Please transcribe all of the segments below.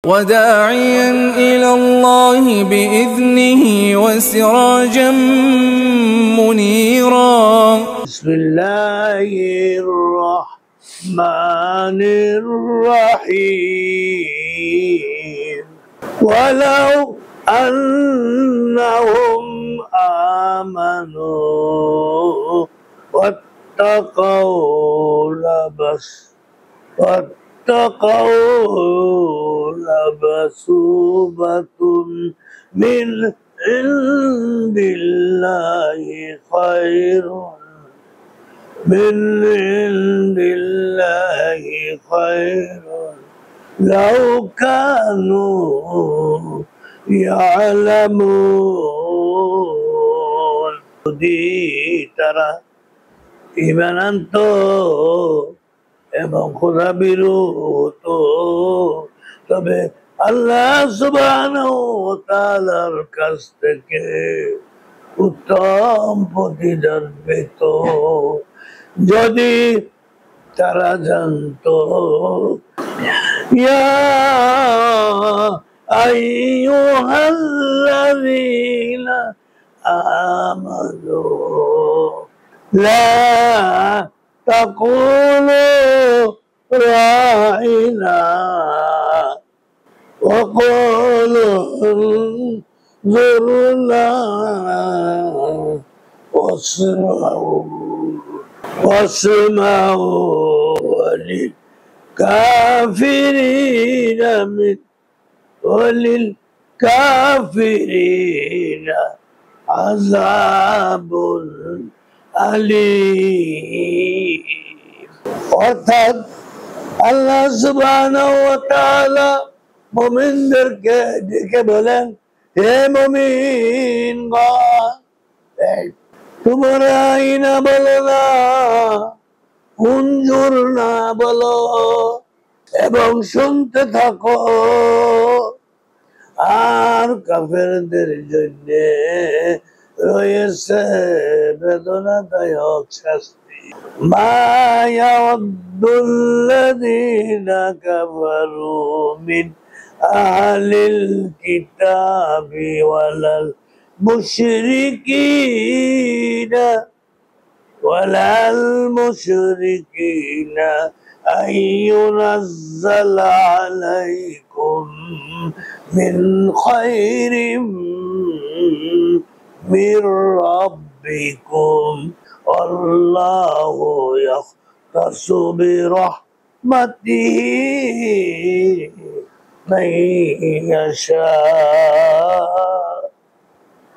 وداعيا إلى الله بإذنه وسراجا منيرا. بسم الله الرحمن الرحيم. ولو أنهم آمنوا واتقوا لمثوبة من عند الله خير لو كانوا يعلمون. যদি তারা ঈমান আনতো এবং খোদা ভীরু হতো তবে আল্লাহ সুবহানাহু ওয়া তাআলার কাছ থেকে উত্তম প্রতিদান পেত যদি তারা জানতো। ইয়া আইয়ুহাল্লাযীনা আমানু লা তাকুলু রাইনা ওয়া কুলু انظرنا واسمعوا وللكافرين عذاب أليم. অর্থাৎ আল্লাহ সুবহানাহু ওয়া তাআলা মুমিনদেরকে ডেকে বলেন, হে মুমিনগণ, তোমরা আইনা বলো না, উনজুর না বলো এবং শুনতে থাকো। আর কাফেরদের জন্য রয়েছে বেদনাদায়ক শাস্তি। মা ইয়াওয়াদ্দুল্লাযীনা কাফারু মিন আহলিল কিতাবি ওয়ালাল মুশরিকিনা أن ينزل عليكم من خير من ربكم والله يختص برحمته من يشاء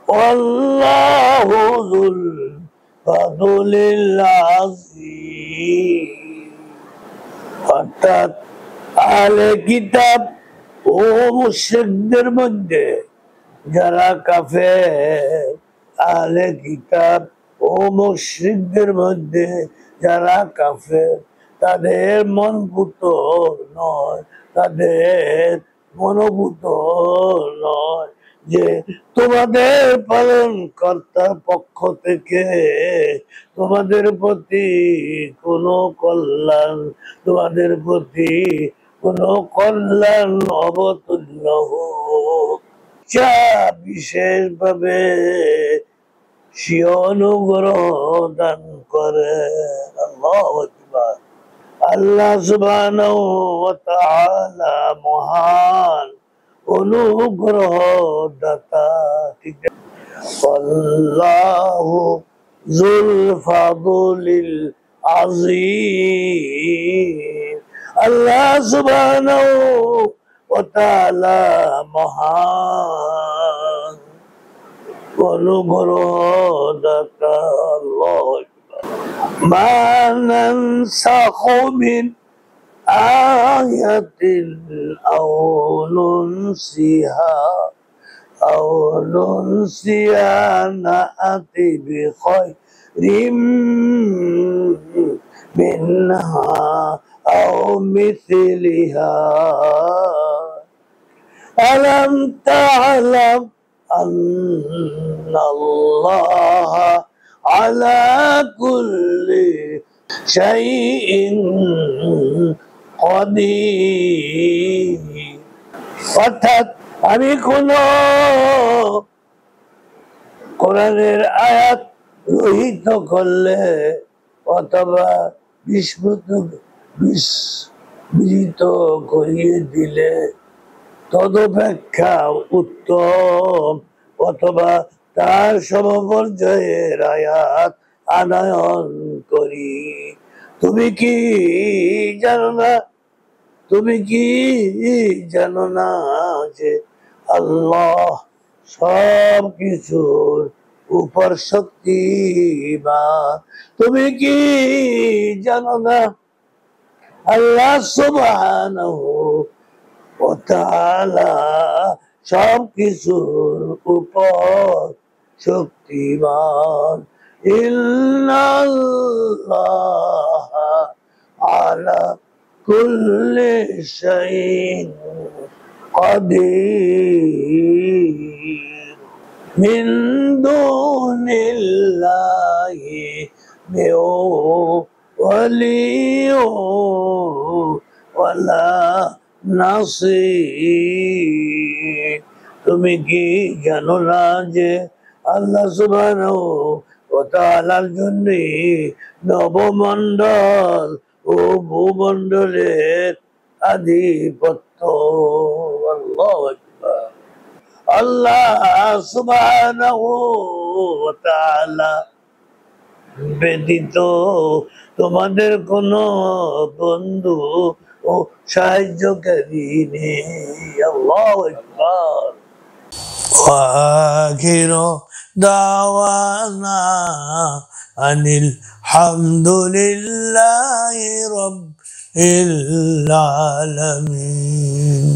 والله ذو الفضل العظيم. অর্থাৎ আহলে কিতাব ও মুশরিকদের মধ্যে যারা কাফের, আহলে কিতাব ও মুশরিকদের মধ্যে যারা কাফের, তাদের মনোভূত নয় যে তোমাদের পালন কর্তার পক্ষ থেকে তোমাদের প্রতি কোনো কল্যাণ অবতীর্ণ হোক, যা বিশেষভাবে সে অনুগ্রহ দান করে। আল্লাহু আকবার। আল্লাহ সুবহানাহু ওয়া তাআলা মহান অনুগ্রহ দাতা। ঠিক আছে, আল্লাহু যুল ফাদলিল আযীম। আল্লাহ সুবহানাহু ওয়া তাআলা মহান অনুগ্রহ দাতা। আল্লাহু আকবার। মা নানসাখু মিন আয়াতিন আও নুনসিহা না'তি বিখায়রিম মিনহা আও মিথলিহা আলাম তা'লাম আন্নাল্লাহা আলা কুল্লি শাইইন قدير অর্থাৎ আমি কোন কোরআনের আয়াত রহিত করলে অথবা বিস্মৃত করিয়ে দিলে তদপেক্ষা উত্তম অথবা তার সমপর্যায়ের আয়াত আনয়ন করি। তুমি কি জানো না যে আল্লাহ সব কিছুর উপর শক্তিমান? তুমি কি জানো না আল্লাহ সুবহানাহু ওয়া তাআলা সব কিছুর উপর শক্তিমান? ইন্নাল্লাহা আলা কুল্লি শাইইন qadir min dunillahi waliyyun wala nasir। তুমি কি জানো না যে আল্লাহ সুবহানাহু ওয়া তাআলার জন্য নবমণ্ডল ও ভূমণ্ডলের আধিপত্য। আল্লাহু আকবার। আল্লাহ সুবহানাহু ওয়া তাআলা ব্যতীত তোমাদের কোনো বন্ধু ও সাহায্যকারী নেই। আল্লাহু আকবার। وآخر دعوانا أن الحمد لله رب العالمين।